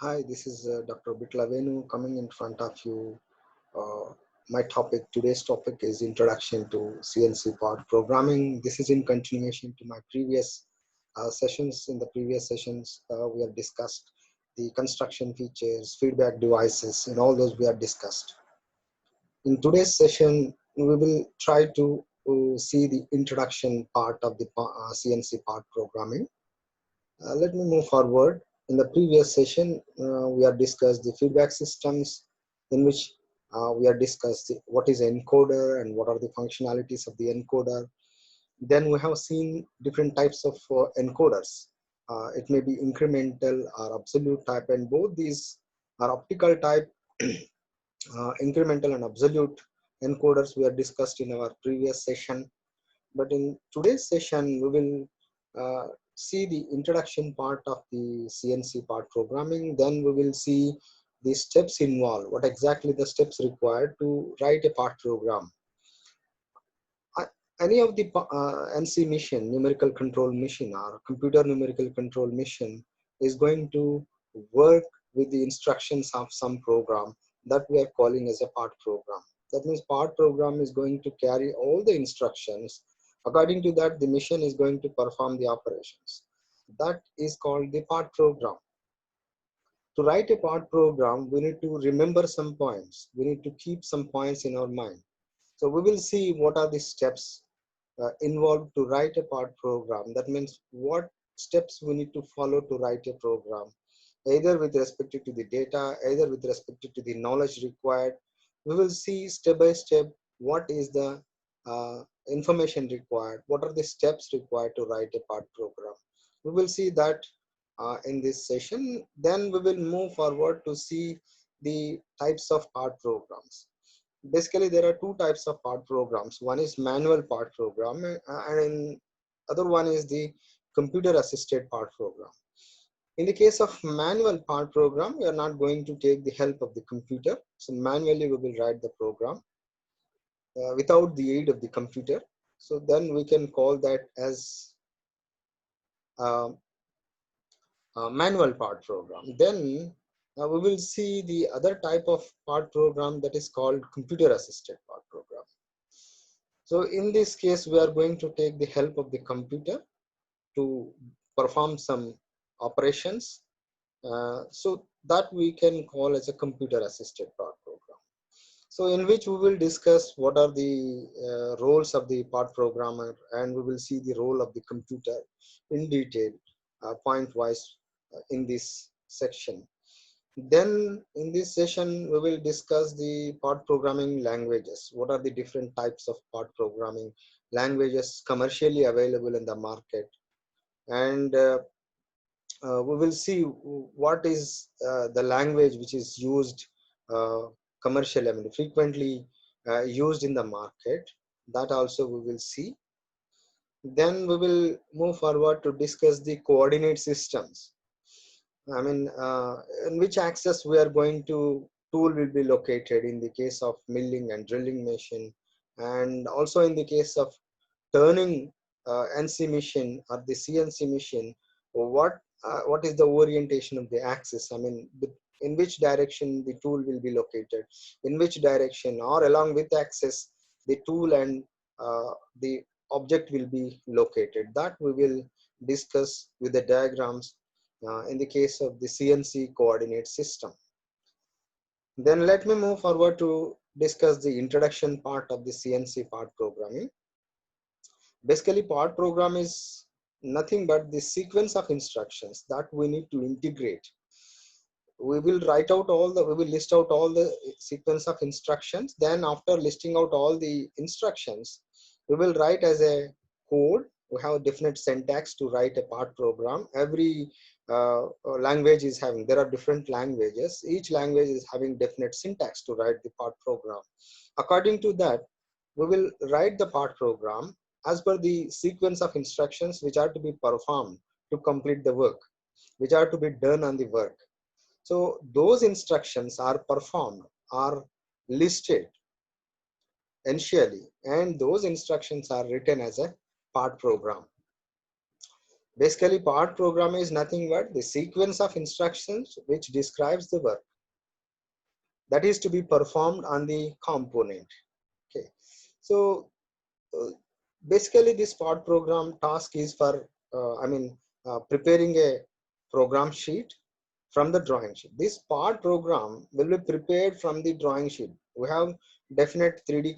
Hi, this is Dr. Bitlavenu coming in front of you. Uh, today's topic is Introduction to CNC Part Programming. This is in continuation to my previous sessions. In the previous sessions, we have discussed the construction features, feedback devices, and all those we have discussed. In today's session, we will try to see the introduction part of the CNC Part Programming. Let me move forward. In the previous session, we have discussed the feedback systems, in which we have discussed what is an encoder and what are the functionalities of the encoder. Then we have seen different types of encoders. It may be incremental or absolute type, and both these are optical type. Incremental and absolute encoders we have discussed in our previous session. But in today's session, we will see the introduction part of the CNC part programming. Then we will see the steps involved, what exactly the steps required to write a part program. Any of the NC mission, numerical control mission or computer numerical control mission is going to work with the instructions of some program that we are calling as a part program. That means part program is going to carry all the instructions. According to that, the mission is going to perform the operations. That is called the part program. To write a part program, we need to remember some points. We need to keep some points in our mind. So we will see what are the steps involved to write a part program. That means what steps we need to follow to write a program, either with respect to the data, either with respect to the knowledge required. We will see step by step what is the information required, what are the steps required to write a part program. We will see that in this session. Then we will move forward to see the types of part programs. Basically, there are two types of part programs. One is manual part program, and other one is the computer assisted part program. In the case of manual part program, we are not going to take the help of the computer. So manually we will write the program without the aid of the computer. So then we can call that as uh, manual part program. Then we will see the other type of part program that is called computer assisted part program. So in this case, we are going to take the help of the computer to perform some operations. So that we can call as a computer assisted part program. So in which we will discuss what are the roles of the part programmer, and we will see the role of the computer in detail, point wise in this section. Then in this session, we will discuss the part programming languages. What are the different types of part programming languages commercially available in the market? And we will see what is the language which is used commercially, I mean, frequently used in the market. That also we will see. Then we will move forward to discuss the coordinate systems. I mean, in which axis we are going to tool will be located in the case of milling and drilling machine, and also in the case of turning NC machine or the CNC machine. What is the orientation of the axis? I mean, in which direction the tool will be located, in which direction, or along with axis, the tool and the object will be located. That we will discuss with the diagrams in the case of the CNC coordinate system. Then let me move forward to discuss the introduction part of the CNC part programming. Basically, part program is nothing but the sequence of instructions that we need to integrate. We will list out all the sequence of instructions. Then after listing out all the instructions, we will write as a code. We have definite syntax to write a part program. Every language is having, there are different languages. Each language is having definite syntax to write the part program. According to that, we will write the part program as per the sequence of instructions which are to be performed to complete the work, which are to be done on the work. So those instructions are performed, are listed initially, and those instructions are written as a part program. Basically, part program is nothing but the sequence of instructions which describes the work that is to be performed on the component. Okay, so uh, basically this part program task is for preparing a program sheet from the drawing sheet. This part program will be prepared from the drawing sheet. We have definite 3D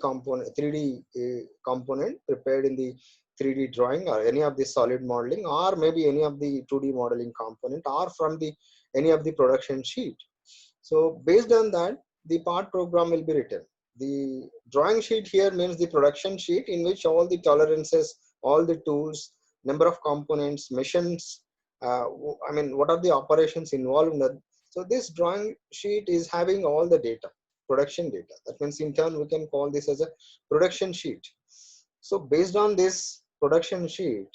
component prepared in the 3D drawing or any of the solid modeling, or maybe any of the 2D modeling component, or from the any of the production sheet. So based on that, the part program will be written. The drawing sheet here means the production sheet in which all the tolerances, all the tools, number of components, missions, what are the operations involved in that. So this drawing sheet is having all the data, production data. That means in turn we can call this as a production sheet. So based on this production sheet,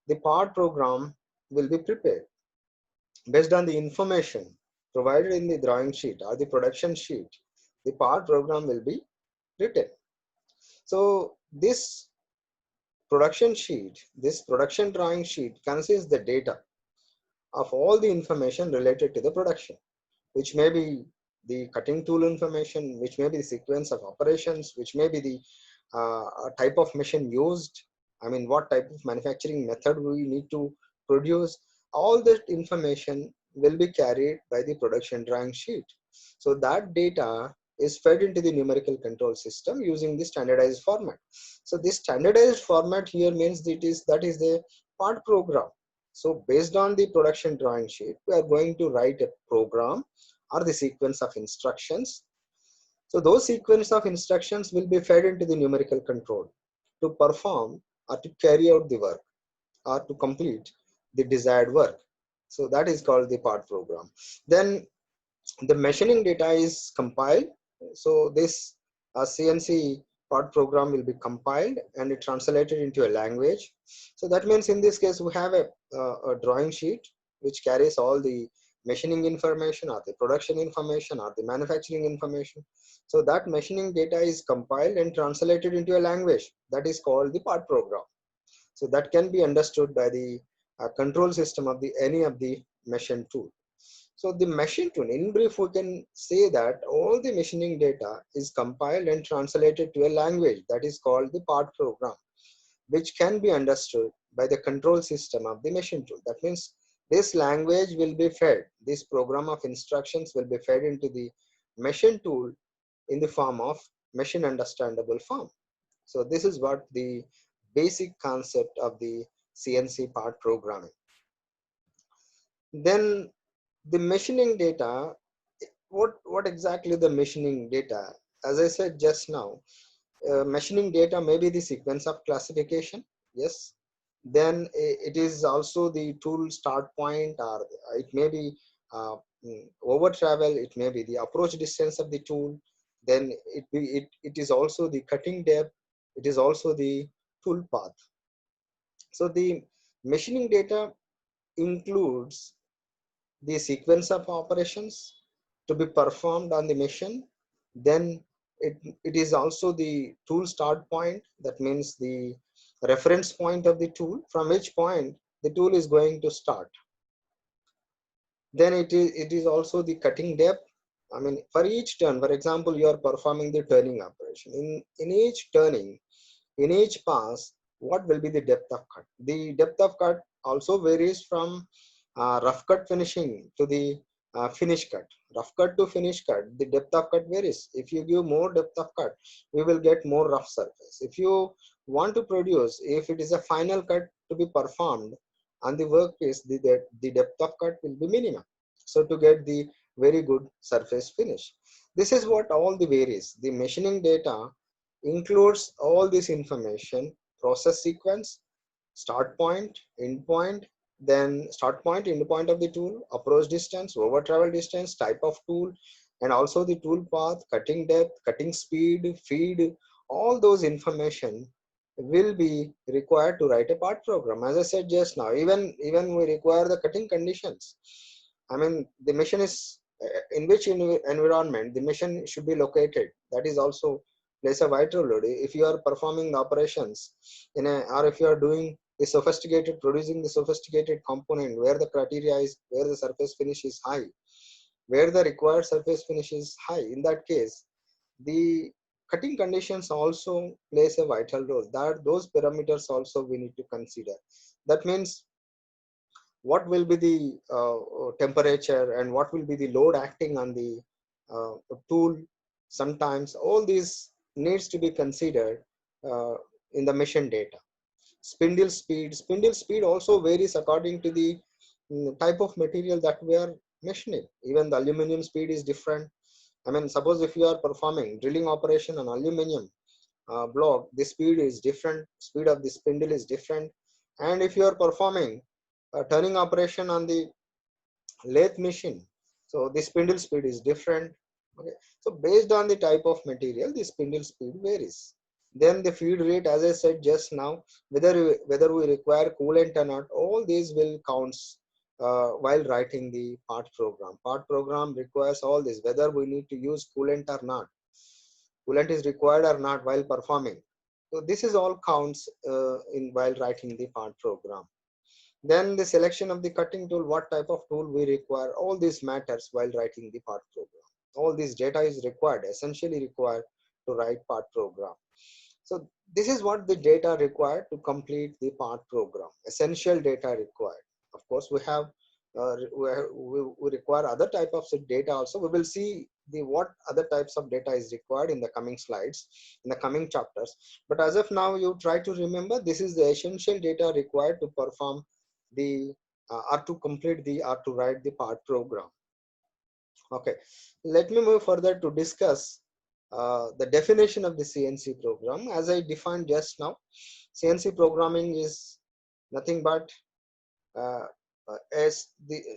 the part program will be prepared based on the information provided in the drawing sheet or the production sheet. The part program will be written. So this production sheet, this production drawing sheet consists the data of all the information related to the production, which may be the cutting tool information, which may be the sequence of operations, which may be the type of machine used, what type of manufacturing method we need to produce. All that information will be carried by the production drawing sheet. So that data is fed into the numerical control system using the standardized format. So this standardized format here means that is the part program. So based on the production drawing sheet, we are going to write a program or the sequence of instructions. So those sequence of instructions will be fed into the numerical control to perform or to carry out the work or to complete the desired work. So that is called the part program. Then the machining data is compiled. So this CNC part program will be compiled and it translated into a language. So that means in this case we have a drawing sheet which carries all the machining information or the production information or the manufacturing information. So that machining data is compiled and translated into a language that is called the part program. So that can be understood by the control system of the any of the machine tool. So the machine tool, in brief, we can say that all the machining data is compiled and translated to a language that is called the part program, which can be understood by the control system of the machine tool. That means this language will be fed, this program of instructions will be fed into the machine tool in the form of machine understandable form. So this is what the basic concept of the CNC part programming. Then the machining data, what exactly the machining data? As I said just now, machining data may be the sequence of classification. Yes. Then it is also the tool start point, or it may be uh, over travel. It may be the approach distance of the tool. Then it is also the cutting depth. It is also the tool path. So the machining data includes the sequence of operations to be performed on the machine. Then it is also the tool start point. That means the reference point of the tool from which point the tool is going to start. Then it is also the cutting depth. For each turn, for example, you are performing the turning operation. In each turning, in each pass, what will be the depth of cut? The depth of cut also varies from rough cut finishing to the finish cut. Rough cut to finish cut, the depth of cut varies. If you give more depth of cut, we will get more rough surface. If you want to produce, if it is a final cut to be performed on the workpiece, the depth of cut will be minimum. So to get the very good surface finish. This is what all the varies. The machining data includes all this information: process sequence, start point, end point, then start point, end point of the tool, approach distance, over travel distance, type of tool, and also the tool path, cutting depth, cutting speed, feed. All those information will be required to write a part program. As I said just now, even we require the cutting conditions. The machine is in which environment the machine should be located. That is also plays a vital role. If you are performing the operations or if you are doing producing the sophisticated component where the criteria is, where the surface finish is high, where the required surface finish is high. In that case, the cutting conditions also plays a vital role. That those parameters also we need to consider. That means what will be the temperature and what will be the load acting on the tool. Sometimes all these needs to be considered uh, in the machine data. Spindle speed also varies according to the type of material that we are machining. Even the aluminum speed is different. I mean, suppose if you are performing drilling operation on aluminum block, the speed is different, speed of the spindle is different. And if you are performing a turning operation on the lathe machine, so the spindle speed is different. Okay, so based on the type of material, the spindle speed varies. Then the feed rate, as I said just now, whether we require coolant or not, all these will counts while writing the part program. Part program requires all this, whether we need to use coolant or not, coolant is required or not while performing. So this is all counts in while writing the part program. Then the selection of the cutting tool, what type of tool we require, all these matters while writing the part program. All this data is required, essentially required to write part program. So this is what the data required to complete the part program, essential data required. Of course, we require other type of data also. We will see the what other types of data is required in the coming slides, in the coming chapters. But as of now, you try to remember this is the essential data required to perform the or to complete the or to write the part program. Okay, let me move further to discuss the definition of the CNC program. As I defined just now, CNC programming is nothing but uh,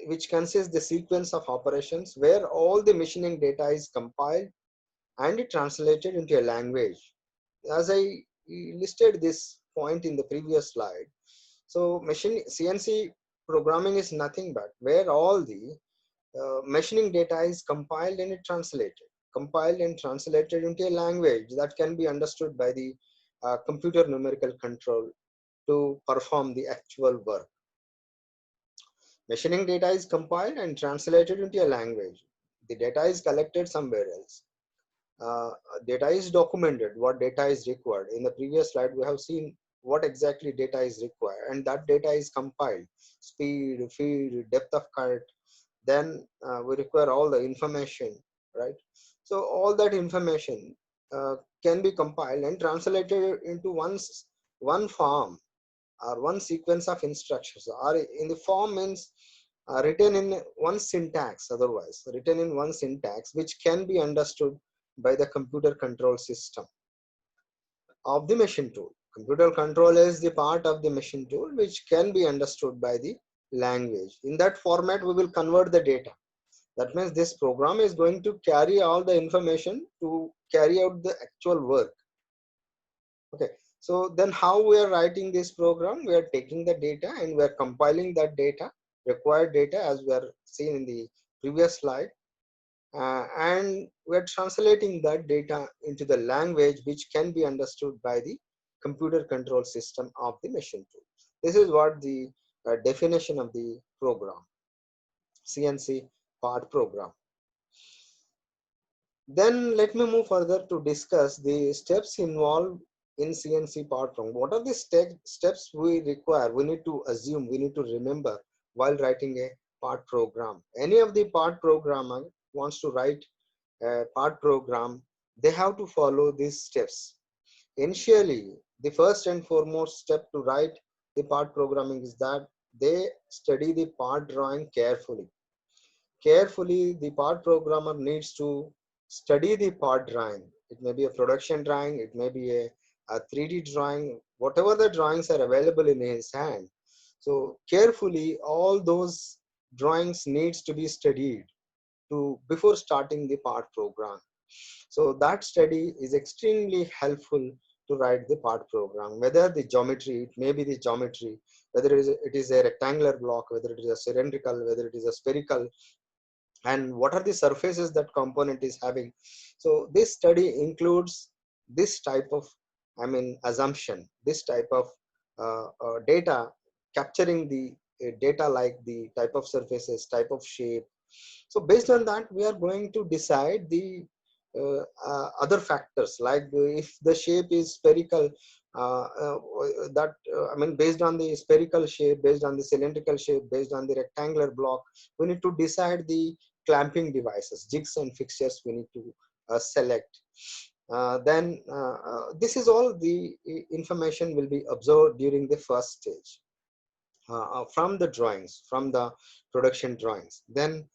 which consists the sequence of operations where all the machining data is compiled and it translated into a language. As I listed this point in the previous slide, so machine CNC programming is nothing but where all the machining data is compiled and translated into a language that can be understood by the computer numerical control to perform the actual work. Machining data is compiled and translated into a language. The data is collected somewhere else. Uh, Data is documented, what data is required. In the previous slide, we have seen what exactly data is required, and that data is compiled. Speed, feed, depth of cut, then we require all the information, right? So all that information can be compiled and translated into one form or one sequence of instructions, or in the form means written in one syntax, otherwise written in one syntax which can be understood by the computer control system of the machine tool. Computer control is the part of the machine tool which can be understood by the language. In that format, we will convert the data. That means this program is going to carry all the information to carry out the actual work. Okay, so then how we are writing this program? We are taking the data and we are compiling that data, required data, as we are seen in the previous slide, and we are translating that data into the language which can be understood by the computer control system of the machine tool. This is what the definition of the program, CNC part program. Then let me move further to discuss the steps involved in CNC part program. What are the steps we require, we need to assume, we need to remember while writing a part program? Any of the part programmer wants to write a part program, they have to follow these steps. Initially, the first and foremost step to write the part programming is that they study the part drawing carefully. The part programmer needs to study the part drawing. It may be a production drawing, it may be a 3D drawing, whatever the drawings are available in his hand. So carefully, all those drawings needs to be studied to before starting the part program. So that study is extremely helpful to write the part program. Whether the geometry, it may be the geometry, whether it is a rectangular block, whether it is a cylindrical, whether it is a spherical, and what are the surfaces that component is having. So this study includes this type of, I mean, assumption, this type of data, capturing the data like the type of surfaces, type of shape. So based on that, we are going to decide the other factors, like if the shape is spherical, I mean, based on the spherical shape, based on the cylindrical shape, based on the rectangular block, we need to decide the clamping devices, jigs and fixtures we need to select. Then this is all the information will be observed during the first stage from the drawings, from the production drawings. Then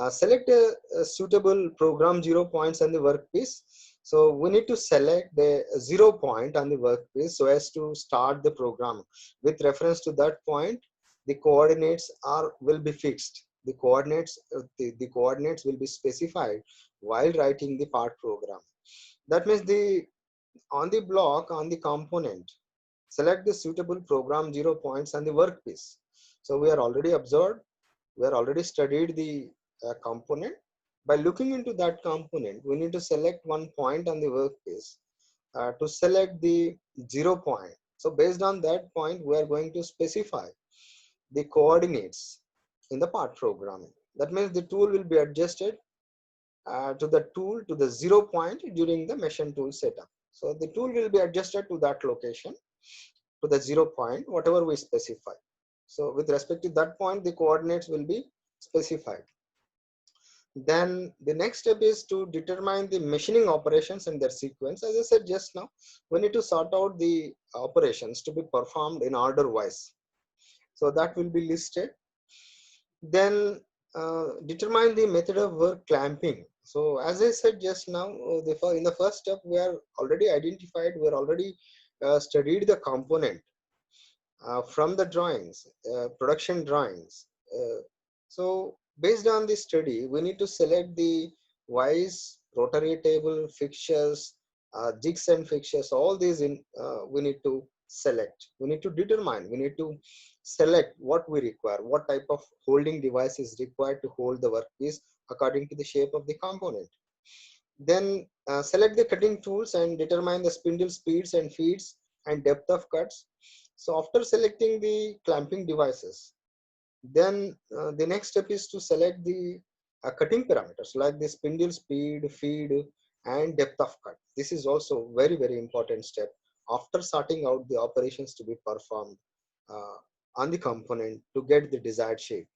select a suitable program 0 points on the workpiece. So we need to select the 0 point on the workpiece so as to start the program. With reference to that point, the coordinates will be fixed. The coordinates, the coordinates will be specified while writing the part program. That means on the block, on the component, select the suitable program 0 points on the workpiece. So we are already observed, we are already studied the component. By looking into that component, we need to select 1 point on the workpiece to select the 0 point. So based on that point, we are going to specify the coordinates in the part programming. That means the tool will be adjusted to the 0 point during the machine tool setup. So the tool will be adjusted to that location, to the 0 point, whatever we specify. So with respect to that point, the coordinates will be specified. Then the next step is to determine the machining operations and their sequence. As I said just now, we need to sort out the operations to be performed in order wise. So that will be listed. Then determine the method of work clamping. So as I said just now, in the first step, we are already identified, we are already studied the component from the drawings, production drawings. So based on this study, we need to select the wise, rotary table, fixtures, jigs and fixtures, all these we need to select. We need to determine, we need to select what we require, what type of holding device is required to hold the workpiece according to the shape of the component. Then select the cutting tools and determine the spindle speeds and feeds and depth of cuts. So after selecting the clamping devices, then the next step is to select the cutting parameters like the spindle speed, feed, and depth of cut. This is also very, very important step after sorting out the operations to be performed uh, on the component to get the desired shape.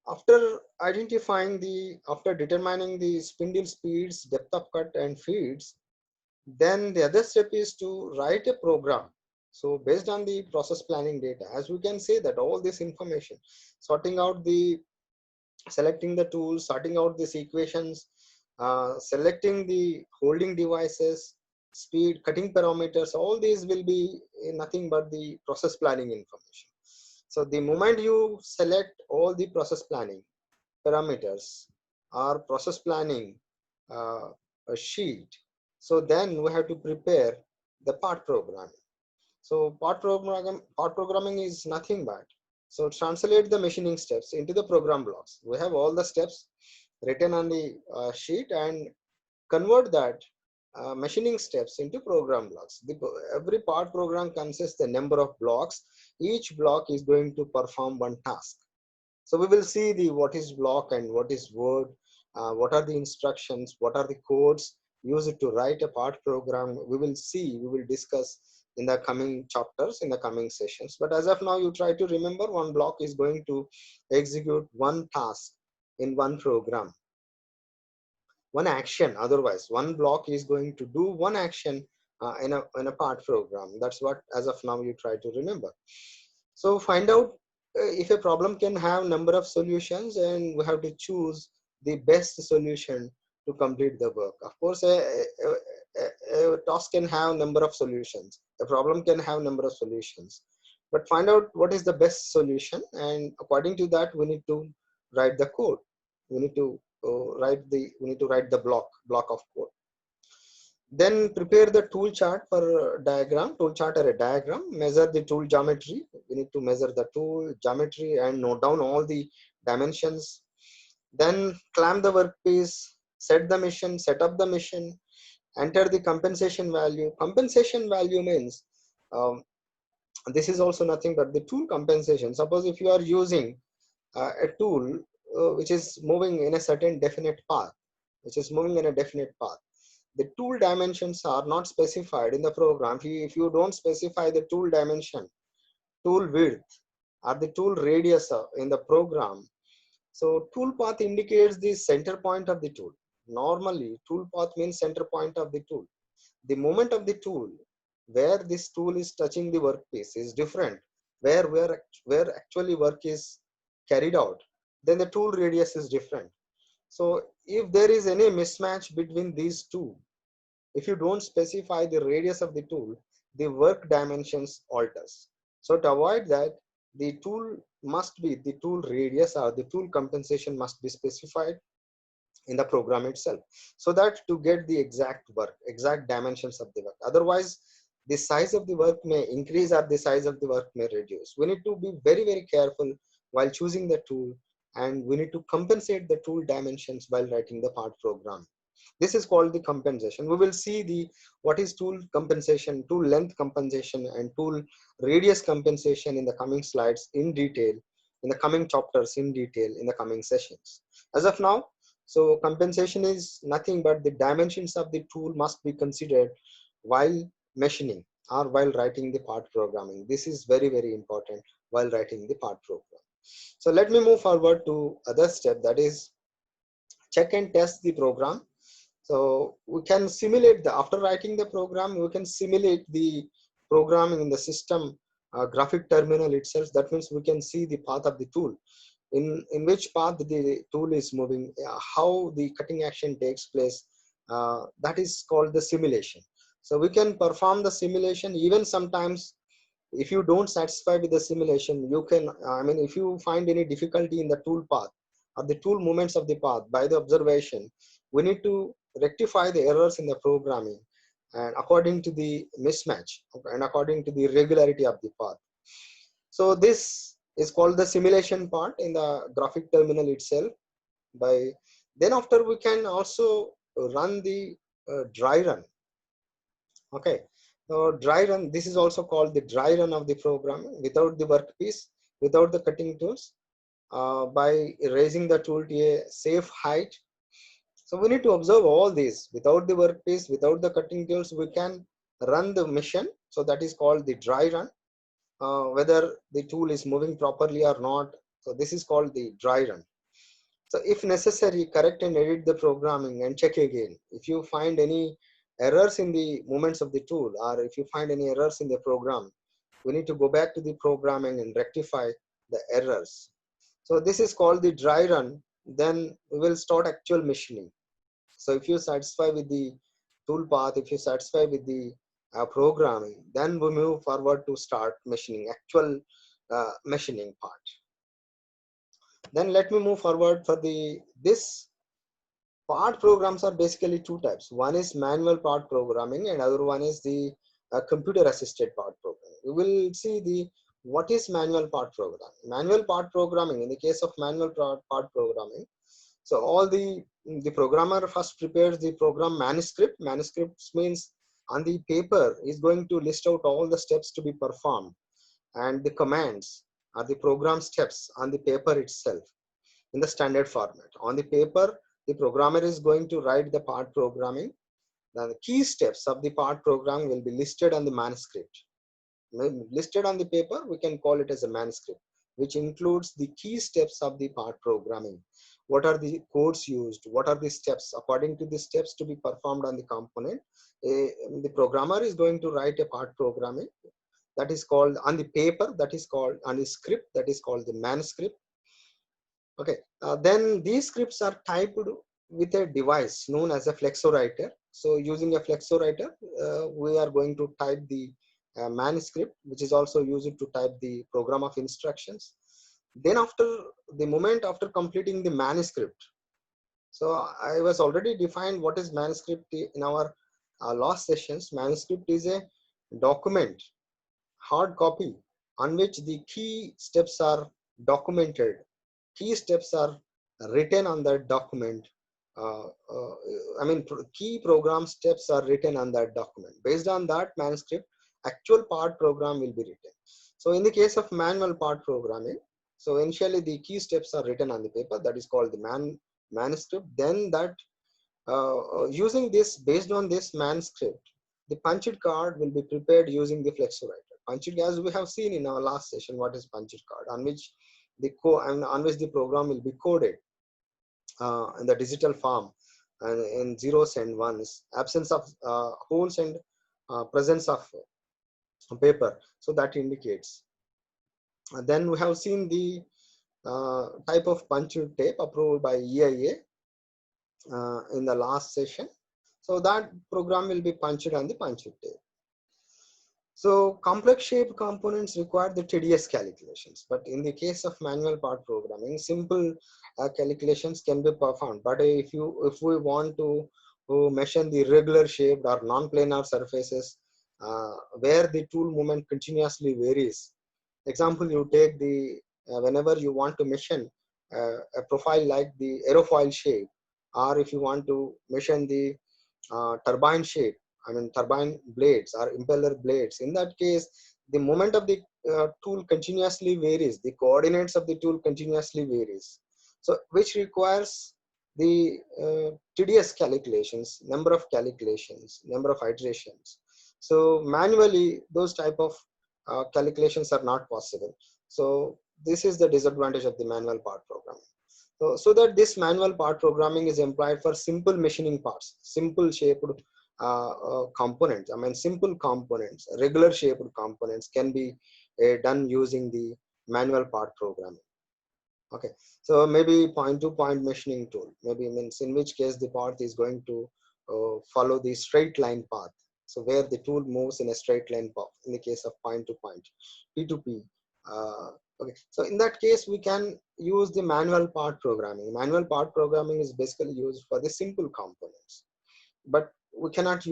After determining the spindle speeds, depth of cut, and feeds, then the other step is to write a program. So based on the process planning data, as we can say that all this information, sorting out selecting the tools, sorting out these equations, selecting the holding devices, speed, cutting parameters, all these will be nothing but the process planning information. So the moment you select all the process planning parameters or process planning uh, a sheet, so then we have to prepare the part programming. So part programming is nothing but, so translate the machining steps into the program blocks. We have all the steps written on the sheet and convert that machining steps into program blocks. Every part program consists the number of blocks. Each block is going to perform one task. So we will see the what is block and what is word, what are the instructions, what are the codes used to write a part program. We will discuss in the coming chapters, in the coming sessions. But as of now, you try to remember one block is going to execute one task in one program, one action. Otherwise, one block is going to do one action in a part program. That's what as of now you try to remember. So find out if a problem can have number of solutions, and we have to choose the best solution to complete the work. Of course, a task can have number of solutions. A problem can have number of solutions. But find out what is the best solution, and according to that, we need to write the code. We need to write the block of code. Then prepare the tool chart for tool chart or a diagram, measure the tool geometry. We need to measure the tool geometry and note down all the dimensions. Then clamp the workpiece, set up the mission, enter the compensation value. Compensation value means Um, this is also nothing but the tool compensation. Suppose if you are using a tool which is moving in a certain definite path, the tool dimensions are not specified in the program. If you don't specify the tool dimension, tool width, or the tool radius in the program, so tool path indicates the center point of the tool. Normally, tool path means center point of the tool. The moment of the tool where this tool is touching the workpiece is different, where actually work is carried out, then the tool radius is different. So if there is any mismatch between these two, if you don't specify the radius of the tool, the work dimensions alters. So to avoid that, the tool radius or the tool compensation must be specified in the program itself, so that to get the exact dimensions of the work. Otherwise, the size of the work may increase or the size of the work may reduce. We need to be very careful while choosing the tool, and we need to compensate the tool dimensions while writing the part program. This is called the compensation. We will see the what is tool compensation, tool length compensation, and tool radius compensation in the coming slides in detail, in the coming chapters in detail, in the coming sessions. As of now, so compensation is nothing but the dimensions of the tool must be considered while machining or while writing the part programming. This is very important while writing the part program. So let me move forward to other step, that is check and test the program. So we can simulate after writing the program, we can simulate the programming in the system graphic terminal itself. That means we can see the path of the tool, in which path the tool is moving, how the cutting action takes place. That is called the simulation. So we can perform the simulation. Even sometimes if you don't satisfy with the simulation, you can, if you find any difficulty in the tool path or the tool movements of the path by the observation, we need to rectify the errors in the programming and according to the mismatch and according to the regularity of the path. So this is called the simulation part in the graphic terminal itself. By then after we can also run the dry run. Okay, so dry run, this is also called the dry run of the program without the workpiece, without the cutting tools, by raising the tool to a safe height. So we need to observe all these. Without the workpiece, without the cutting tools, we can run the mission. So that is called the dry run, whether the tool is moving properly or not. So this is called the dry run. So if necessary, correct and edit the programming and check again. If you find any errors in the movements of the tool, or if you find any errors in the program, we need to go back to the programming and rectify the errors. So this is called the dry run. Then we will start actual machining. So if you satisfy with the tool path, if you satisfy with the programming, then we move forward to start machining, actual machining part. Then let me move forward for this part programs are basically two types. One is manual part programming and other one is the computer assisted part programming. We will see the what is manual part programming. Manual part programming, in the case of manual part programming, so all the programmer first prepares the program manuscript. Manuscripts means on the paper is going to list out all the steps to be performed, and the commands are the program steps on the paper itself in the standard format. On the paper, the programmer is going to write the part programming. Then the key steps of the part program will be listed on the manuscript. Listed on the paper, we can call it as a manuscript, which includes the key steps of the part programming. What are the codes used? What are the steps? According to the steps to be performed on the component, the programmer is going to write a part programming that is called on the paper, that is called on the script, that is called the manuscript. Okay, then these scripts are typed with a device known as a flexowriter. So using a flexowriter, we are going to type the manuscript, which is also used to type the program of instructions. Then after the moment after completing the manuscript, so I was already defined what is manuscript in our last sessions. Manuscript is a document, hard copy, on which the key steps are documented. Key steps are written on that document. Key program steps are written on that document. Based on that manuscript, actual part program will be written. So in the case of manual part programming, so initially the key steps are written on the paper, that is called the manuscript. Then that using this, based on this manuscript, the punched card will be prepared using the Flexowriter. Punched, as we have seen in our last session, what is punched card, on which the program will be coded in the digital form and in zeros and ones, absence of holes and presence of paper. So that indicates. Then we have seen the type of punched tape approved by EIA in the last session. So that program will be punched on the punched tape. So complex shaped components require the tedious calculations, but in the case of manual part programming, simple calculations can be performed. But if we want to measure the regular shaped or non-planar surfaces where the tool movement continuously varies. Example, you take the whenever you want to measure a profile like the aerofoil shape, or if you want to measure the turbine shape, I mean turbine blades or impeller blades. In that case, the moment of the tool continuously varies. The coordinates of the tool continuously varies. So which requires the tedious calculations, number of iterations. So manually, those type of calculations are not possible. So this is the disadvantage of the manual part programming. So that this manual part programming is employed for simple machining parts, simple shaped components. I mean, simple components, regular shaped components can be done using the manual part programming. Okay, so maybe point-to-point machining tool, maybe means in which case the part is going to follow the straight line path. So where the tool moves in a straight line path, in the case of point-to-point, P2P. Okay, so in that case, we can use the manual part programming. Manual part programming is basically used for the simple components, but we cannot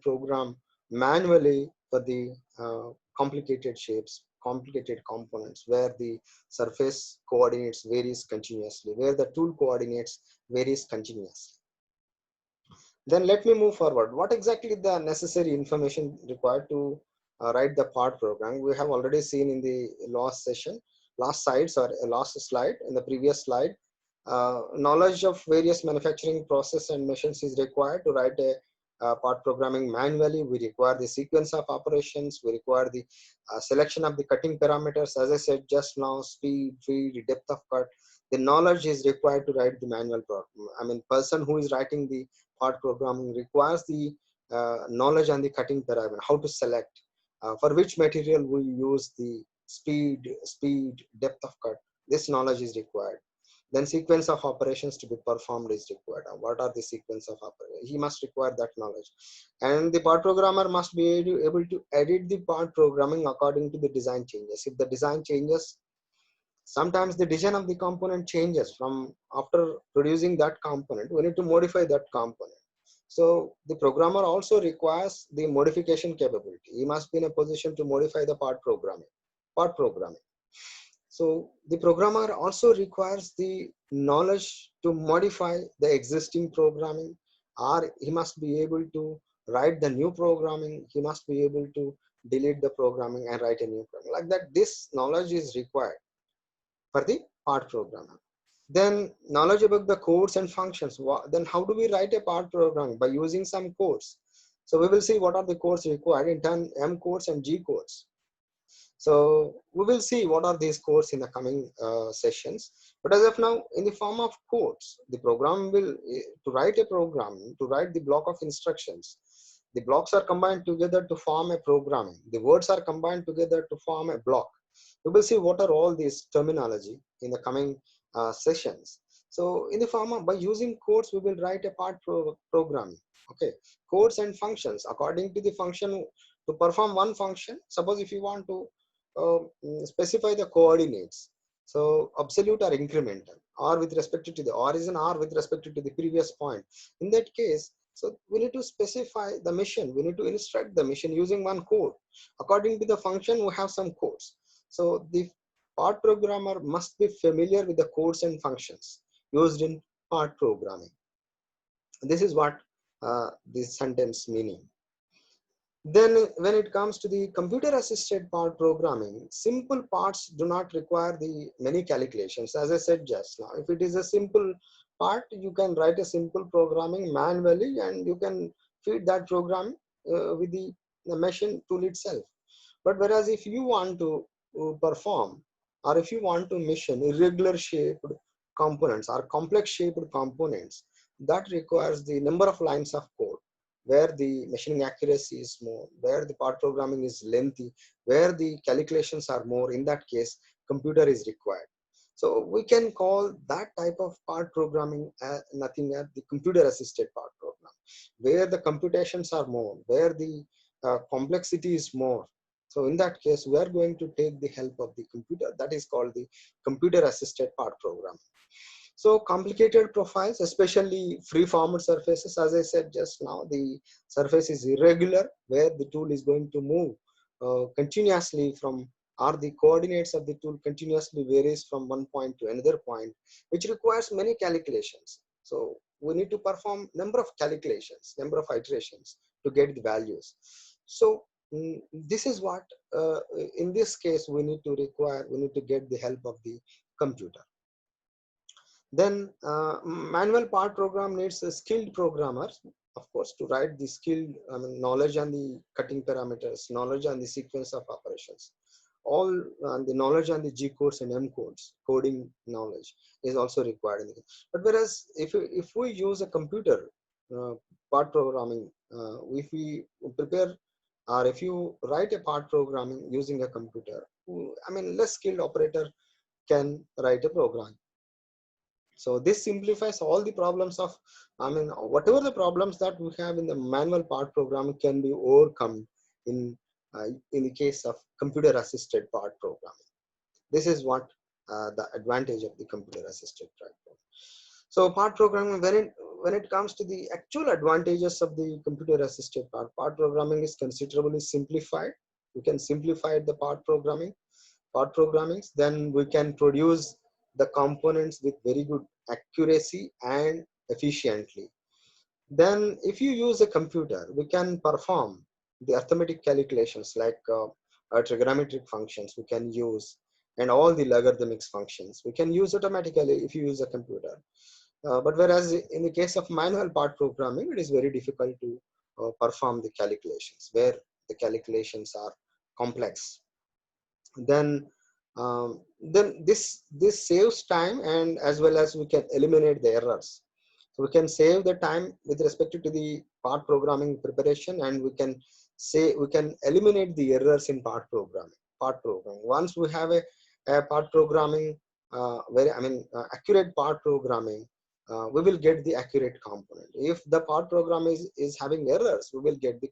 program manually for the complicated shapes, complicated components where the surface coordinates varies continuously, where the tool coordinates varies continuously. Then let me move forward. What exactly the necessary information required to write the part program? We have already seen in the last session, last slide, in the previous slide. Knowledge of various manufacturing process and machines is required to write a part programming manually. We require the sequence of operations. We require the selection of the cutting parameters. As I said just now, speed, feed, depth of cut. The knowledge is required to write the manual program. I mean, person who is writing the part programming requires the knowledge on the cutting parameter, how to select, for which material we use the speed, depth of cut. This knowledge is required. Then sequence of operations to be performed is required. What are the sequence of operations? He must require that knowledge. And the part programmer must be able to edit the part programming according to the design changes. If the design changes, sometimes the design of the component changes from after producing that component, we need to modify that component. So the programmer also requires the modification capability. He must be in a position to modify the part programming. So the programmer also requires the knowledge to modify the existing programming, or he must be able to write the new programming. He must be able to delete the programming and write a new programming. Like that, this knowledge is required for the part programmer. Then knowledge about the codes and functions. Then how do we write a part program? By using some codes. So we will see what are the codes required in turn, M codes and G codes. So we will see what are these codes in the coming sessions. But as of now, in the form of codes, the program will, to write a program, to write the block of instructions, the blocks are combined together to form a programming. The words are combined together to form a block. We will see what are all these terminology in the coming sessions. So in the form of, by using codes, we will write a part program. Okay, codes and functions. According to the function, to perform one function, suppose if you want to specify the coordinates, so absolute or incremental, or with respect to the origin, or with respect to the previous point. In that case, so we need to specify the mission. We need to instruct the mission using one code. According to the function, we have some codes. So the part programmer must be familiar with the codes and functions used in part programming. This is what this sentence meaning. Then when it comes to the computer assisted part programming, simple parts do not require the many calculations. As I said just now, if it is a simple part, you can write a simple programming manually and you can feed that program with the machine tool itself. But whereas if you want to perform, or if you want to mission irregular shaped components or complex shaped components, that requires the number of lines of code, where the machining accuracy is more, where the part programming is lengthy, where the calculations are more. In that case, computer is required. So we can call that type of part programming nothing as the computer assisted part program, where the computations are more, where the complexity is more. So in that case, we are going to take the help of the computer. That is called the computer assisted part program. So complicated profiles, especially free-formed surfaces, as I said just now, the surface is irregular, where the tool is going to move continuously from, or the coordinates of the tool continuously varies from one point to another point, which requires many calculations. So we need to perform number of calculations, number of iterations to get the values. So this is what, in this case, we need to get the help of the computer. Then manual part program needs a skilled programmers, of course, to write the skilled, knowledge on the cutting parameters, knowledge on the sequence of operations, all the knowledge on the G codes and M codes, coding knowledge is also required. But whereas if we use a computer part programming, if we prepare, or if you write a part programming using a computer, less skilled operator can write a program. So this simplifies all the problems of, whatever the problems that we have in the manual part programming can be overcome in the case of computer assisted part programming. This is what the advantage of the computer assisted part programming. So part programming, when it comes to the actual advantages of the computer assisted part programming is considerably simplified. We can simplify the part programmings, then we can produce the components with very good accuracy and efficiently. Then if you use a computer, we can perform the arithmetic calculations like trigonometric functions we can use, and all the logarithmic functions we can use automatically if you use a computer. But whereas in the case of manual part programming, it is very difficult to perform the calculations, where the calculations are complex. Then this saves time, and as well as we can eliminate the errors. So we can save the time with respect to the part programming preparation, and we can eliminate the errors in part programming. Once we have a part programming, accurate part programming, we will get the accurate component. If the part program is having errors, we will get the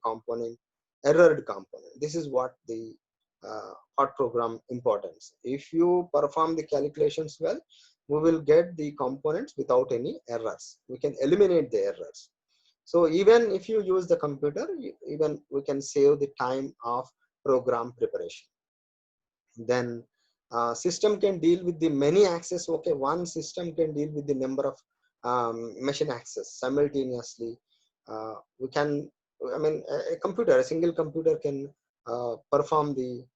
errored component. This is what the part program importance. If you perform the calculations well, we will get the components without any errors. We can eliminate the errors. So even if you use the computer, even we can save the time of program preparation. Then system can deal with the many access. Okay, one system can deal with the number of machine access simultaneously. We can, a single computer can perform the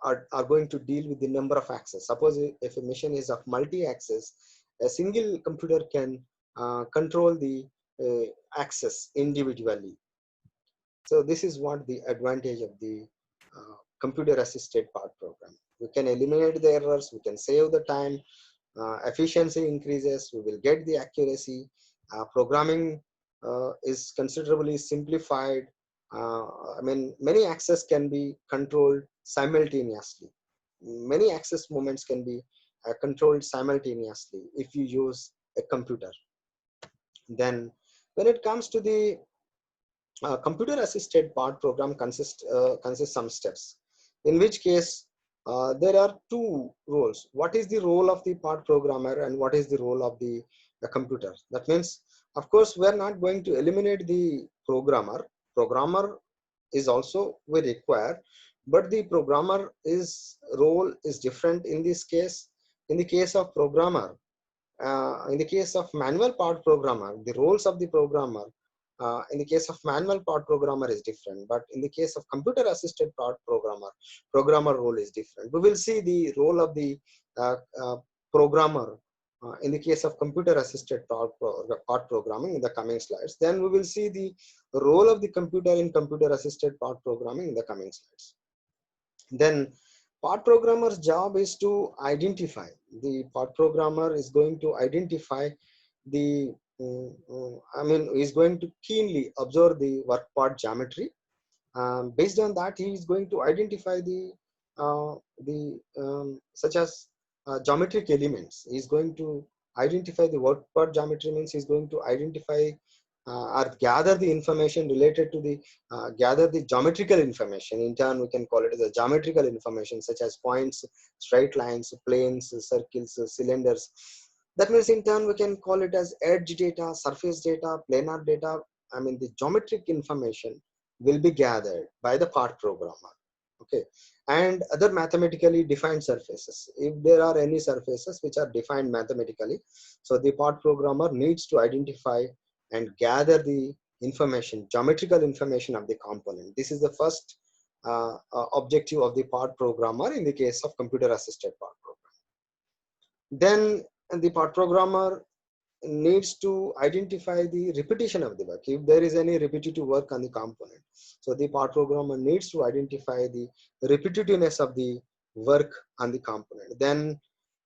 are going to deal with the number of access. Suppose if a machine is of multi-access, a single computer can control the access individually. So this is what the advantage of the computer assisted part program. We can eliminate the errors, we can save the time, efficiency increases, we will get the accuracy, programming is considerably simplified. Many access can be controlled simultaneously. Many access moments can be controlled simultaneously if you use a computer. Then when it comes to the computer assisted part program consists some steps, in which case there are two roles. What is the role of the part programmer and what is the role of the computer? That means, of course, we are not going to eliminate the programmer. Programmer is also we require, but the programmer role is different in this case. In the case of programmer, in the case of manual part programmer, the roles of the programmer In the case of manual part programmer is different, but in the case of computer assisted part programmer role is different. We will see the role of the programmer in the case of computer assisted part programming in the coming slides. Then we will see the role of the computer in computer assisted part programming in the coming slides. Then part programmer's job is to identify, the part programmer is going to identify the is going to keenly observe the work part geometry. Based on that, he is going to identify such as geometric elements. He is going to identify the work part geometry, means he is going to identify or gather the information related to the gather the geometrical information. In turn, we can call it as a geometrical information, such as points, straight lines, planes, circles, cylinders. That means in turn we can call it as edge data, surface data, planar data. The geometric information will be gathered by the part programmer. Okay, and other mathematically defined surfaces. If there are any surfaces which are defined mathematically, so the part programmer needs to identify and gather the information, geometrical information of the component. This is the first objective of the part programmer in the case of computer assisted part programming. Then the part programmer needs to identify the repetition of the work. If there is any repetitive work on the component, so the part programmer needs to identify the repetitiveness of the work on the component. Then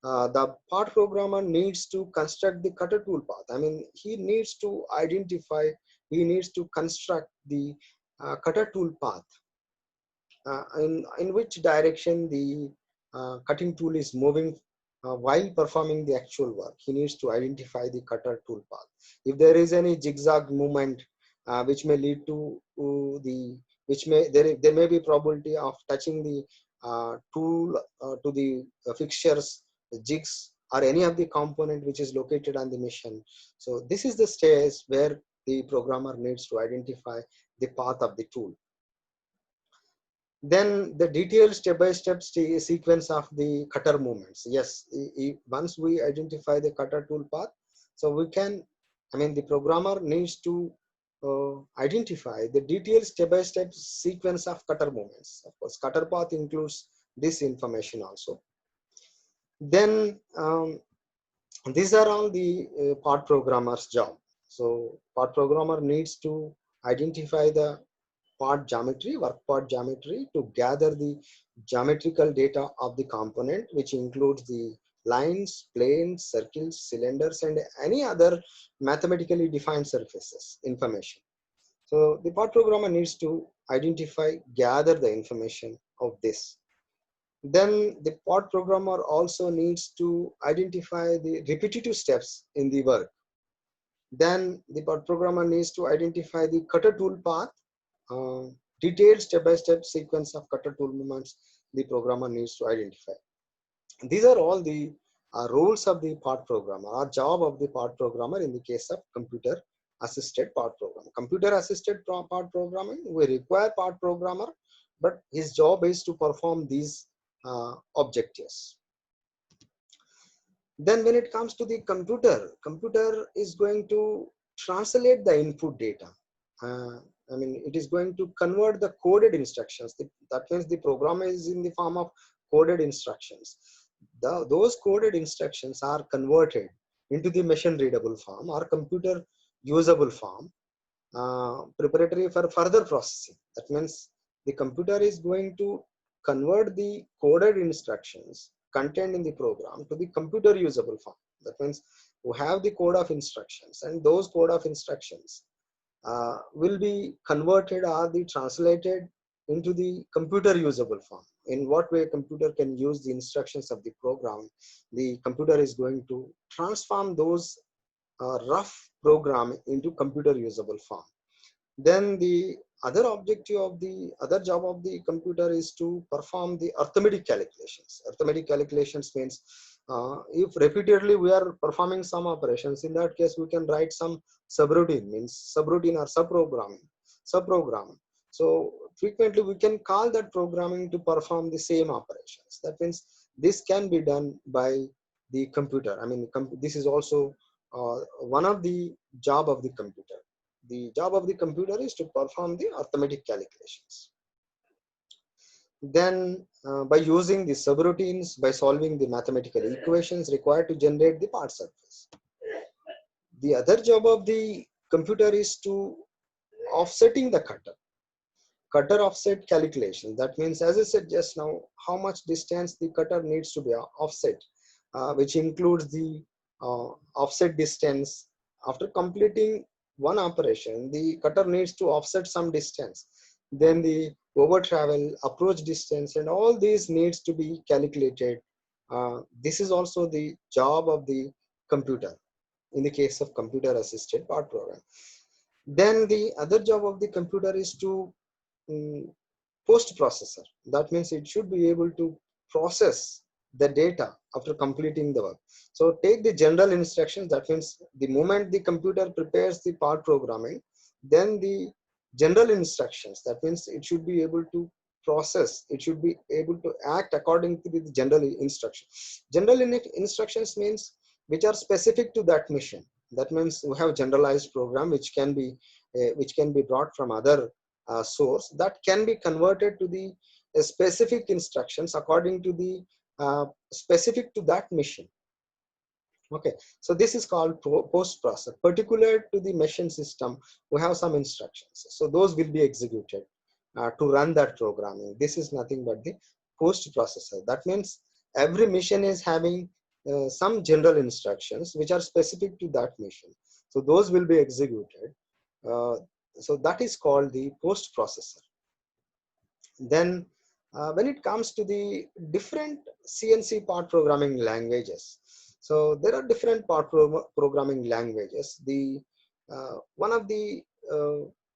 the part programmer needs to construct the cutter tool path. He needs to identify, he needs to construct the cutter tool path, in which direction the cutting tool is moving while performing the actual work. He needs to identify the cutter tool path. If there is any zigzag movement which may lead to there may be probability of touching the tool to the fixtures, the jigs, or any of the component which is located on the machine. So this is the stage where the programmer needs to identify the path of the tool. Then the detailed step-by-step sequence of the cutter movements. Yes, once we identify the cutter tool path, so we can, the programmer needs to identify the detailed step-by-step sequence of cutter movements. Of course, cutter path includes this information also. Then these are all the part programmer's job. So part programmer needs to identify the part geometry, work part geometry, to gather the geometrical data of the component, which includes the lines, planes, circles, cylinders, and any other mathematically defined surfaces information. So the part programmer needs to identify, gather the information of this. Then the part programmer also needs to identify the repetitive steps in the work. Then the part programmer needs to identify the cutter tool path. Detailed step-by-step sequence of cutter tool movements the programmer needs to identify. These are all the roles of the part programmer, or job of the part programmer in the case of computer assisted part programming. Computer assisted part programming, we require part programmer, but his job is to perform these objectives. Then when it comes to the computer is going to translate the input data. It is going to convert the coded instructions. That means the program is in the form of coded instructions. Those coded instructions are converted into the machine readable form or computer usable form, preparatory for further processing. That means the computer is going to convert the coded instructions contained in the program to the computer usable form. That means we have the code of instructions, and those code of instructions will be converted or be translated into the computer usable form. In what way computer can use the instructions of the program? The computer is going to transform those rough program into computer usable form. Then the other job of the computer is to perform the arithmetic calculations. Arithmetic calculations means if repeatedly we are performing some operations, in that case we can write some subroutine, means subroutine or subprogram. So frequently we can call that programming to perform the same operations. That means this can be done by the computer. This is also one of the job of the computer. The job of the computer is to perform the arithmetic calculations. Then by using the subroutines, by solving the mathematical equations required to generate the part surface. The other job of the computer is to offsetting the cutter offset calculation. That means, as I said just now, how much distance the cutter needs to be offset, which includes the offset distance. After completing one operation, the cutter needs to offset some distance. Then the over travel, approach distance, and all these needs to be calculated. This is also the job of the computer in the case of computer assisted part program. Then the other job of the computer is to post processor. That means it should be able to process the data after completing the work. So take the general instructions. That means the moment the computer prepares the part programming, then the general instructions, that means it should be able to process, it should be able to act according to the general instruction. General instructions means which are specific to that mission. That means we have generalized program which can be brought from other source that can be converted to the specific instructions according to the specific to that mission. Okay, so this is called post processor. Particular to the machine system, we have some instructions, so those will be executed to run that programming. This is nothing but the post processor. That means every mission is having some general instructions which are specific to that mission, so those will be executed. uh, so that is called the post processor. Then when it comes to the different CNC part programming languages, so there are different part programming languages. The one of the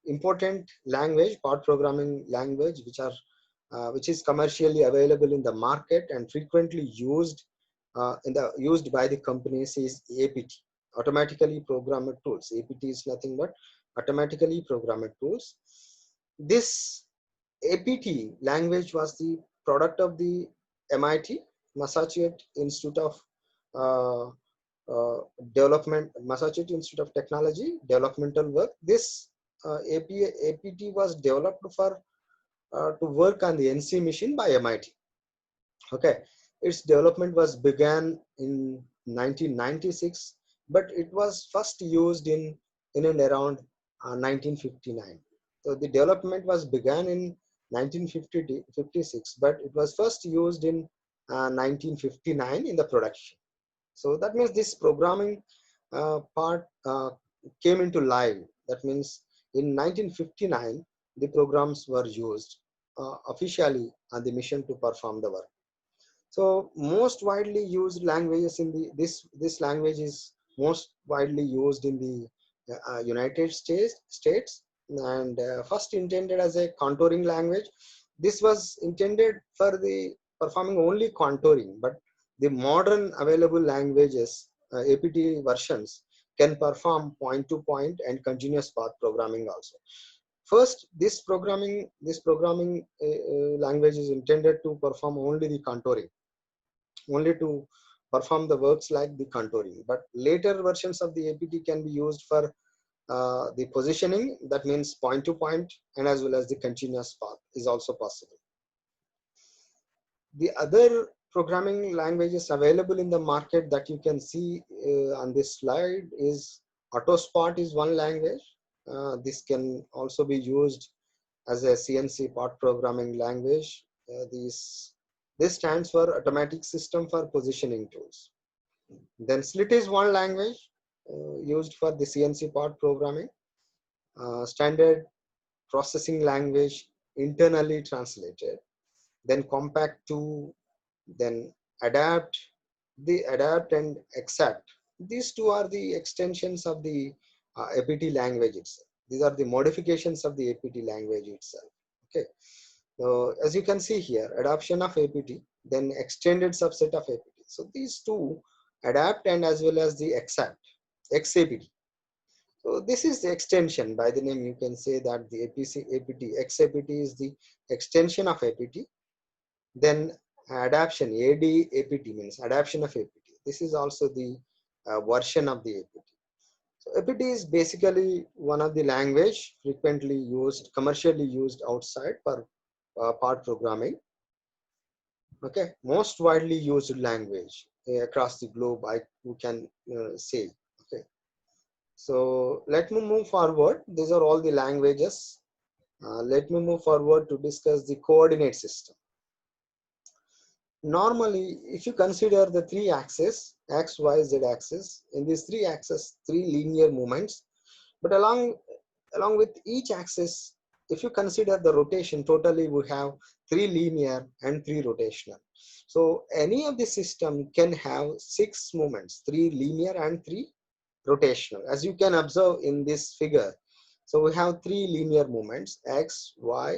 important language, part programming language, which is commercially available in the market and frequently used by the companies, is APT, automatically programmed tools. APT is nothing but automatically programmed tools. This APT language was the product of the MIT, Massachusetts Institute of uh, Massachusetts Institute of Technology, developmental work. This APT was developed for to work on the NC machine by MIT. Okay, its development was began in 1996, but it was first used in and around 1959. So the development was began in 1956, but it was first used in 1959 in the production. So that means this programming part came into live. That means in 1959 the programs were used officially on the mission to perform the work. So most widely used languages in the this language is most widely used in the United States, and first intended as a contouring language. This was intended for the performing only contouring, but the modern available languages, APT versions, can perform point-to-point and continuous path programming also. First, this programming language is intended to perform only the contouring, only to perform the works like the contouring. But later versions of the APT can be used for the positioning, that means point to point, and as well as the continuous path is also possible. The other programming languages available in the market that you can see on this slide is AutoSpot is one language. This can also be used as a CNC part programming language. This stands for Automatic System for Positioning Tools. Then SLIT is one language used for the CNC part programming. Standard Processing Language, internally translated. Then Compact 2, then Adapt. The Adapt and Accept, these two are the extensions of the APT language itself. These are the modifications of the APT language itself. Okay. So as you can see here, adoption of APT, then extended subset of APT. So these two, adapt and as well as the accept, XAPT. So this is the extension. By the name, you can say that the APT, XAPT is the extension of APT. Then adaption, ADAPT means adaption of APT. This is also the version of the APT. If it is basically one of the language frequently used, commercially used outside for part programming. Okay, most widely used language across the globe, we can say. Okay, so let me move forward. These are all the languages. Let me move forward to discuss the coordinate system. Normally, if you consider the three axes, x, y, z axis, in these three axes, three linear movements, but along with each axis, if you consider the rotation, totally we have three linear and three rotational. So any of the system can have six movements, three linear and three rotational, as you can observe in this figure. So we have three linear movements, x, y.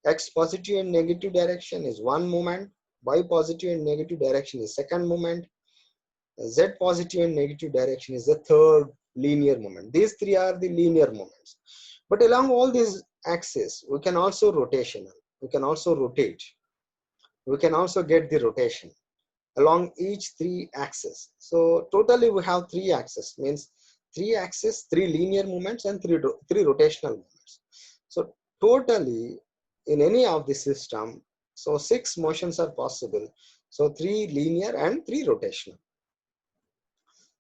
X positive and negative direction is one movement, y positive and negative direction is second movement, z positive and negative direction is the third linear movement. These three are the linear movements. But along all these axes, we can also rotational. We can also rotate. We can also get the rotation along each three axes. So totally we have three axes, means three axes, three linear movements and three rotational movements. So totally in any of the system, so six motions are possible. So three linear and three rotational.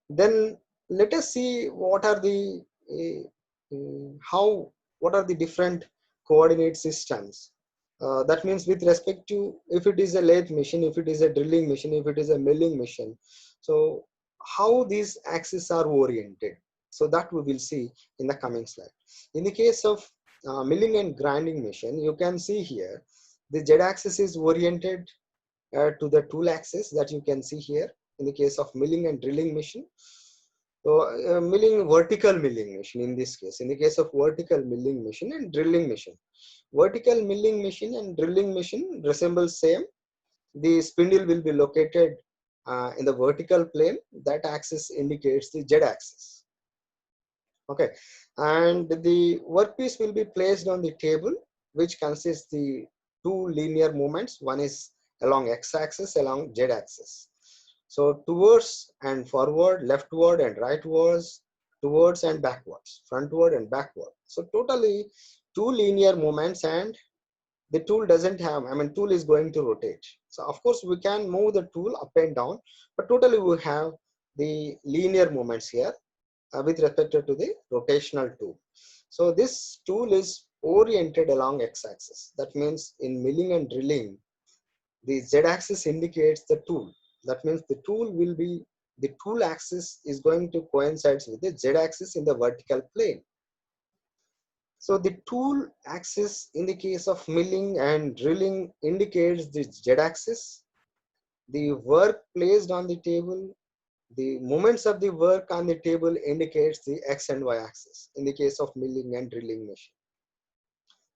Then let us see what are the what are the different coordinate systems. That means with respect to if it is a lathe machine, if it is a drilling machine, if it is a milling machine. So how these axes are oriented. So that we will see in the coming slide. In the case of milling and grinding machine, you can see here the z-axis is oriented to the tool axis that you can see here in the case of milling and drilling machine. So vertical milling machine in this case, in the case of vertical milling machine and drilling machine. Vertical milling machine and drilling machine resemble same. The spindle will be located in the vertical plane. That axis indicates the Z axis. Okay, and the workpiece will be placed on the table, which consists the two linear movements. One is along x axis, along z axis. So towards and forward, leftward and rightwards, towards and backwards, frontward and backward. So totally two linear movements, and the tool doesn't have, I mean, tool is going to rotate. So of course we can move the tool up and down, but totally we have the linear movements here with respect to the rotational tool. So this tool is oriented along x-axis. That means in milling and drilling, the z-axis indicates the tool. That means the tool axis is going to coincide with the z-axis in the vertical plane. So the tool axis in the case of milling and drilling indicates the z-axis. The work placed on the table, the moments of the work on the table indicates the x and y axis in the case of milling and drilling machine.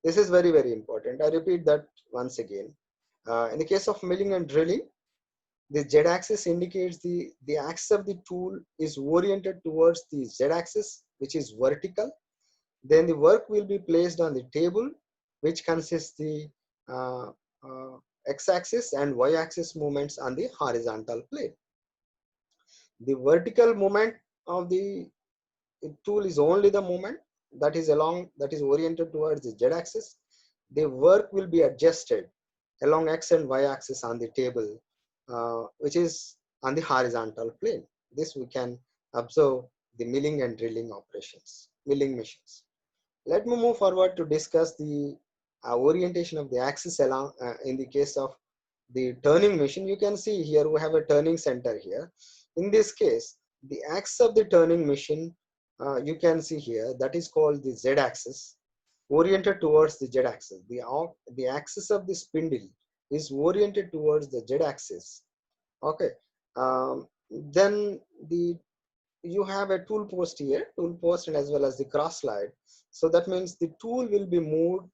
This is very, very important. I repeat that once again. In the case of milling and drilling, the z-axis indicates the axis of the tool is oriented towards the z-axis, which is vertical. Then the work will be placed on the table, which consists the uh, x-axis and y-axis movements on the horizontal plane. The vertical moment of the tool is only the moment that is oriented towards the z-axis. The work will be adjusted along x and y axis on the table, which is on the horizontal plane. This we can observe the milling and drilling operations, milling machines. Let me move forward to discuss the orientation of the axis along in the case of the turning machine. You can see here we have a turning center here. In this case, the axis of the turning machine, you can see here, that is called the z-axis, oriented towards the z-axis. The axis of the spindle is oriented towards the z-axis. Okay. Then you have a tool post here, tool post, and as well as the cross slide. So that means the tool will be moved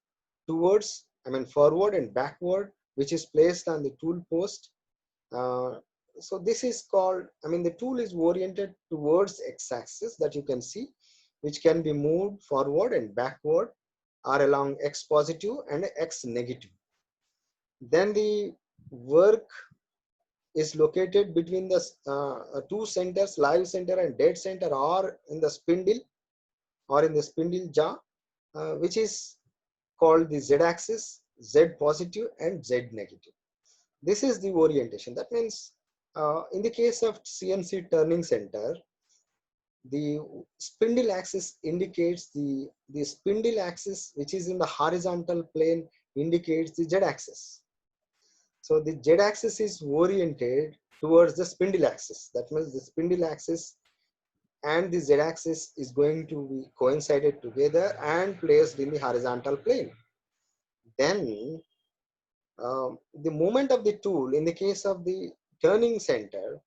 towards, I mean, forward and backward, which is placed on the tool post. So this is called, I mean, the tool is oriented towards x-axis that you can see, which can be moved forward and backward or along x positive and x negative. Then the work is located between the two centers, live center and dead center, or in the spindle or in the spindle jaw, which is called the z-axis, z positive and z negative. This is the orientation. That means in the case of CNC turning center, the spindle axis indicates the spindle axis, which is in the horizontal plane, indicates the z axis. So the z axis is oriented towards the spindle axis. That means the spindle axis and the z axis is going to be coincided together and placed in the horizontal plane. Then the movement of the tool in the case of the turning center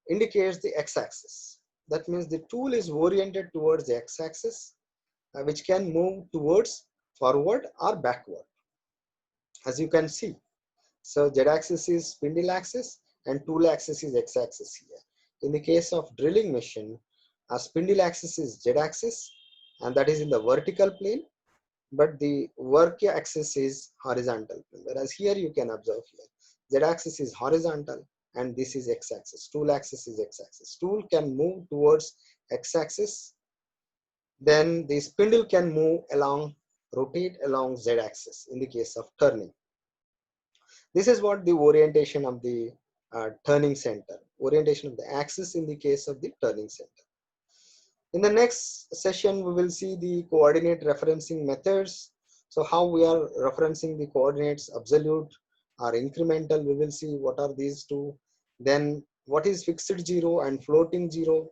indicates the x-axis. That means the tool is oriented towards the x-axis, which can move towards forward or backward, as you can see. So z-axis is spindle axis and tool axis is x-axis here. In the case of drilling machine, a spindle axis is z-axis, and that is in the vertical plane, but the work axis is horizontal plane. Whereas here you can observe here, z-axis is horizontal and this is x-axis. Tool axis is x-axis. Tool can move towards x-axis, then the spindle can move along, rotate along z-axis in the case of turning. This is what the orientation of the turning center, orientation of the axis in the case of the turning center. In the next session, we will see the coordinate referencing methods. So how we are referencing the coordinates, absolute or incremental, we will see what are these two. Then what is fixed zero and floating zero,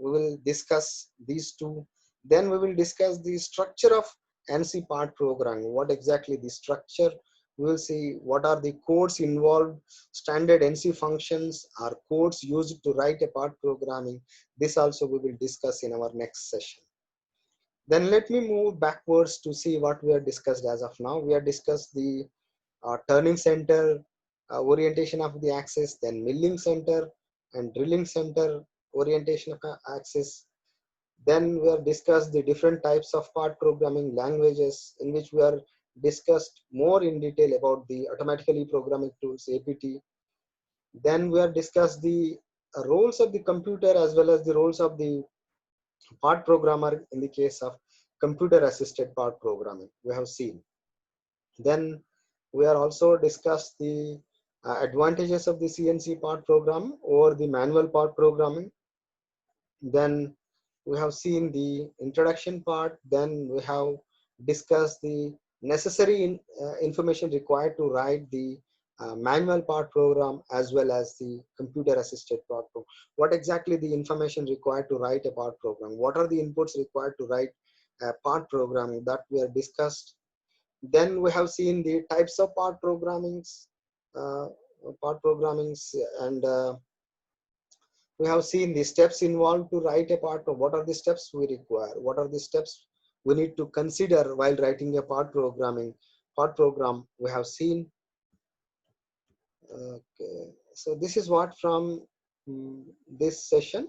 we will discuss these two. Then we will discuss the structure of NC part programming, what exactly the structure. We will see what are the codes involved, standard NC functions are codes used to write a part programming. This also we will discuss in our next session. Then let me move backwards to see what we have discussed as of now. We have discussed the turning center, orientation of the axis, then milling center and drilling center, orientation of axis. Then we have discussed the different types of part programming languages, in which we are discussed more in detail about the automatically programming tools, APT. Then we have discussed the roles of the computer as well as the roles of the part programmer in the case of computer assisted part programming we have seen. Then we are also discussed the advantages of the CNC part program over the manual part programming. Then we have seen the introduction part. Then we have discussed the necessary information required to write the manual part program as well as the computer assisted part program. What exactly the information required to write a part program? What are the inputs required to write a part programming, that we have discussed. Then we have seen the types of part programmings, uh, and we have seen the steps involved to write a part. What are the steps we require? What are the steps we need to consider while writing a part program we have seen. Okay, so this is what from this session.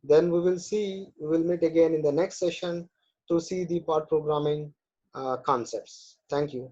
Then we will meet again in the next session to see the part programming concepts. Thank you.